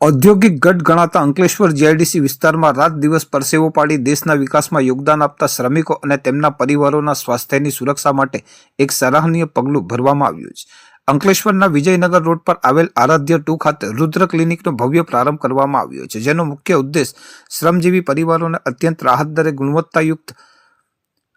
ઔદ્યોગિક ગઢ ગણાતા અંકલેશ્વર જીઆઈડીસી વિસ્તારમાં રાત દિવસ પરસેવો પાડી દેશના વિકાસમાં યોગદાન આપતા શ્રમિકો અને તેમના પરિવારોના સ્વાસ્થ્યની સુરક્ષા માટે એક સરાહનીય પગલું ભરવામાં આવ્યું છે. અંકલેશ્વરના વિજયનગર રોડ પર આવેલ આરાધ્ય 2 ખાતે રુદ્ર ક્લિનિકનો ભવ્ય પ્રારંભ કરવામાં આવ્યો છે, જેનો મુખ્ય ઉદ્દેશ શ્રમજીવી પરિવારોને અત્યંત રાહત દરે ગુણવત્તાયુક્ત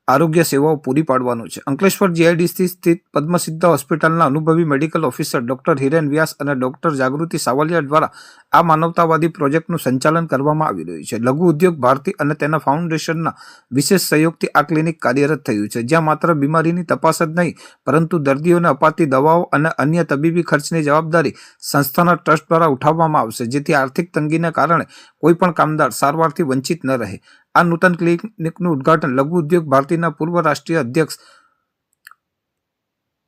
આરોગ્ય સેવાઓ પૂરી પાડવાનો છે. અંકલેશ્વર જીઆઈડીસી સ્થિત પદ્મસિદ્ધ હોસ્પિટલના અનુભવી મેડિકલ ઓફિસર ડોક્ટર હિરેન વ્યાસ અને ડોક્ટર જાગૃતિ સાવલિયા દ્વારા આ માનવતાવાદી પ્રોજેક્ટનું સંચાલન કરવામાં આવી રહ્યું છે. લઘુ ઉદ્યોગ ભારતી અને તેના ફાઉન્ડેશનના વિશેષ સહયોગથી આ ક્લિનિક કાર્યરત થયું છે, જ્યાં માત્ર બીમારીની તપાસ જ નહીં પરંતુ દર્દીઓને અપાતી દવાઓ અને અન્ય તબીબી ખર્ચની જવાબદારી સંસ્થાના ટ્રસ્ટ દ્વારા ઉઠાવવામાં આવશે, જેથી આર્થિક તંગીને કારણે કોઈ પણ કામદાર સારવારથી વંચિત ન રહે. આ નૂતન ક્લિનિકનું ઉદ્ઘાટન લઘુ ઉદ્યોગ ભારતીના પૂર્વ રાષ્ટ્રીય અધ્યક્ષ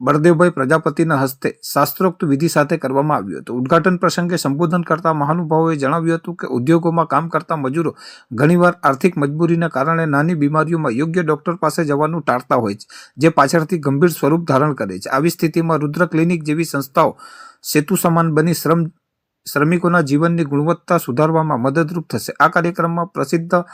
બળદેવભાઈ પ્રજાપતિના હસ્તે શાસ્ત્રોક્ત વિધિ સાથે કરવામાં આવ્યું હતું. ઉદ્ઘાટન પ્રસંગે સંબોધન કરતા મહાનુભાવોએ જણાવ્યું હતું કે ઉદ્યોગોમાં કામ કરતા મજૂરો ઘણીવાર આર્થિક મજબૂરીના કારણે નાની બીમારીઓમાં યોગ્ય ડોક્ટર પાસે જવાનું ટાળતા હોય છે, જે પાછળથી ગંભીર સ્વરૂપ ધારણ કરે છે. આવી સ્થિતિમાં રુદ્ર ક્લિનિક જેવી સંસ્થાઓ સેતુ સમાન બની શ્રમિકોના જીવનની ગુણવત્તા સુધારવામાં મદદરૂપ થશે. આ કાર્યક્રમમાં પ્રસિદ્ધ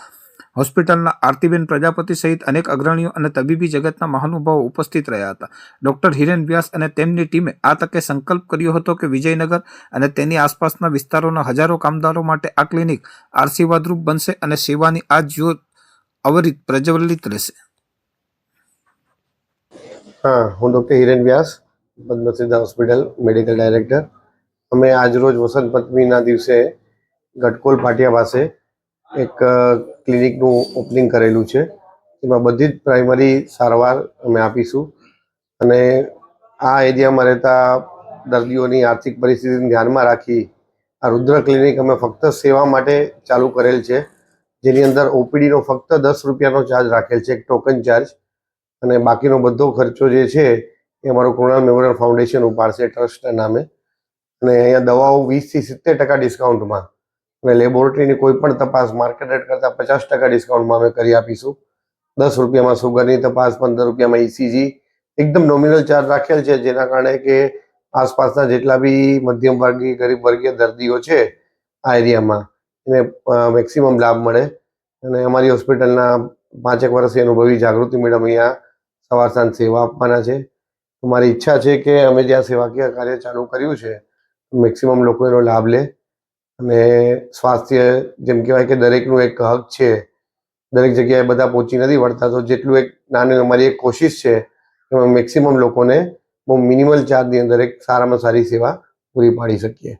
હોસ્પિટલના આરતીબેન પ્રજાપતિ સહિત અનેક અગ્રણીઓ અને તબીબી જગતના મહાનુભાવો ઉપસ્થિત રહ્યા હતા. ડોક્ટર હિરેન વ્યાસ અને તેમની ટીમે આ તકે સંકલ્પ કર્યો હતો કે વિજયનગર અને તેની આસપાસના વિસ્તારોના હજારો કામદારો માટે આ ક્લિનિક આશીર્વાદરૂપ બનશે અને સેવાની આ જ્યોત અવિરત પ્રજ્વલિત રહેશે. હું ડૉક્ટર હિરેન વ્યાસ, પદ્મસિદ્ધ હોસ્પિટલ મેડિકલ ડાયરેક્ટર. અમે આજરોજ વસંત પંચમીના દિવસે ગટકોલ પાટિયા પાસે એક ક્લિનિકનું ઓપનિંગ કરેલું છે. એમાં બધી જ પ્રાઇમરી સારવાર અમે આપીશું અને આ એરિયામાં રહેતા દર્દીઓની આર્થિક પરિસ્થિતિને ધ્યાનમાં રાખી આ રુદ્ર ક્લિનિક અમે ફક્ત સેવા માટે ચાલુ કરેલ છે, જેની અંદર ઓપીડીનો ફક્ત 10 રૂપિયાનો ચાર્જ રાખેલ છે, એક ટોકન ચાર્જ, અને બાકીનો બધો ખર્ચો જે છે એ અમારું કૃણાલ મેમોરિયલ ફાઉન્ડેશન ઉપાડશે ટ્રસ્ટના નામે. અને અહીંયા દવાઓ 20 થી 70% ડિસ્કાઉન્ટમાં અને લેબોરેટરીની કોઈ પણ તપાસ માર્કેટ રેટ કરતાં 50% ડિસ્કાઉન્ટમાં અમે કરી આપીશું. 10 રૂપિયામાં સુગરની તપાસ, 15 રૂપિયામાં ઇસીજી, એકદમ નોમિનલ ચાર્જ રાખેલ છે, જેના કારણે કે આસપાસના જેટલા બી મધ્યમ વર્ગીય ગરીબ વર્ગીય દર્દીઓ છે આ એરિયામાં એને મેક્સિમમ લાભ મળે. અને અમારી હોસ્પિટલના 5 વર્ષથી અનુભવી જાગૃતિ મેડમ અહીંયા સવાર સાંજ સેવા આપવાના છે. અમારી ઈચ્છા છે કે અમે જ્યાં સેવાકીય કાર્ય ચાલુ કર્યું છે મેક્સિમમ લોકો એનો લાભ લે. અને સ્વાસ્થ્ય જેમ કહેવાય કે દરેકનું એક હક છે, દરેક જગ્યાએ બધા પહોંચી નથી વળતા, તો જેટલું એક નાની અમારી એક કોશિશ છે કે મેક્સિમમ લોકોને બહુ મિનિમલ ચાર્જની અંદર એક સારામાં સારી સેવા પૂરી પાડી શકીએ.